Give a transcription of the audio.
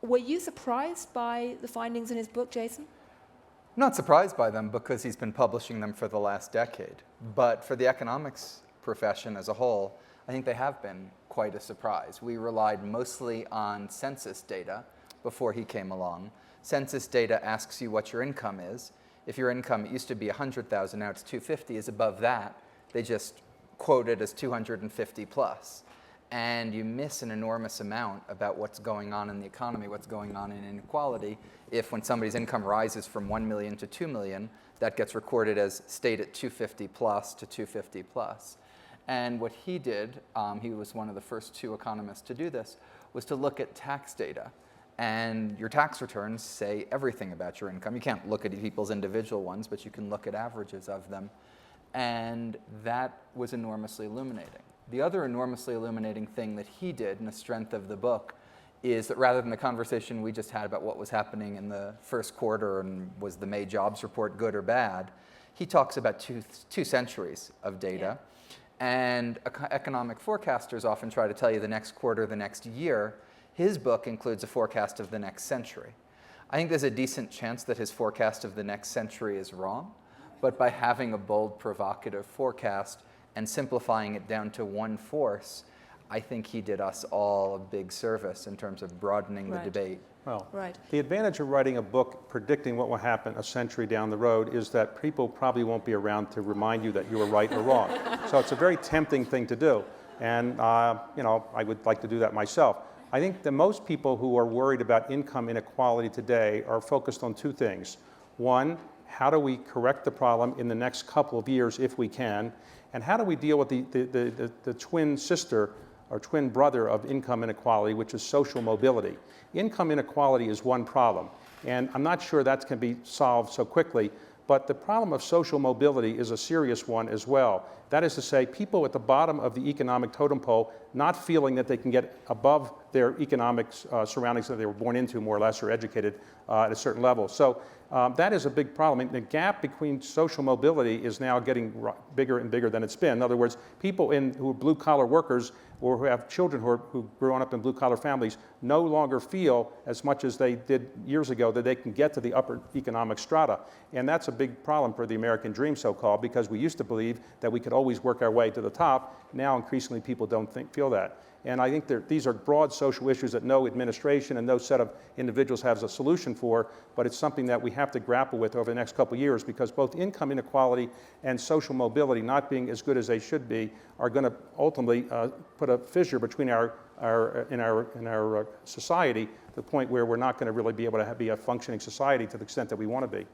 Were you surprised by the findings in his book, Jason? I'm not surprised by them because he's been publishing them for the last decade. But for the economics profession as a whole, I think they have been quite a surprise. We relied mostly on census data before he came along. Census data asks you what your income is. If your income, it used to be 100,000, now it's 250, is above that, they just quote it as 250 plus. And you miss an enormous amount about what's going on in the economy, what's going on in inequality, if when somebody's income rises from 1 million to 2 million, that gets recorded as stayed at 250 plus to 250 plus. And what he did, he was one of the first 2 economists to do this, was to look at tax data. And your tax returns say everything about your income. You can't look at people's individual ones, but you can look at averages of them. And that was enormously illuminating. The other enormously illuminating thing that he did, and the strength of the book, is that rather than the conversation we just had about what was happening in the first quarter and was the May jobs report good or bad, he talks about two centuries of data. Yeah. And economic forecasters often try to tell you the next quarter, the next year. His book includes a forecast of the next century. I think there's a decent chance that his forecast of the next century is wrong, but by having a bold, provocative forecast and simplifying it down to one force, I think he did us all a big service in terms of broadening the debate. Well, the advantage of writing a book predicting what will happen a century down the road is that people probably won't be around to remind you that you were right or wrong. So it's a very tempting thing to do. And I would like to do that myself. I think that most people who are worried about income inequality today are focused on 2 things. One, how do we correct the problem in the next couple of years if we can? And how do we deal with the twin sister or twin brother of income inequality, which is social mobility? Income inequality is one problem, and I'm not sure that can be solved so quickly, but the problem of social mobility is a serious one as well. That is to say, people at the bottom of the economic totem pole not feeling that they can get above their economic surroundings that they were born into, more or less, or educated at a certain level. So that is a big problem. The gap between social mobility is now getting bigger and bigger than it's been. In other words, people who are blue-collar workers or who have children who grew up in blue-collar families no longer feel as much as they did years ago that they can get to the upper economic strata. And that's a big problem for the American dream, so-called, because we used to believe that we could always work our way to the top. Now, increasingly, people don't feel that. And I think these are broad social issues that no administration and no set of individuals has a solution for, but it's something that we have to grapple with over the next couple of years, because both income inequality and social mobility not being as good as they should be are going to ultimately put a fissure between our society to the point where we're not going to really be able to be a functioning society to the extent that we want to be.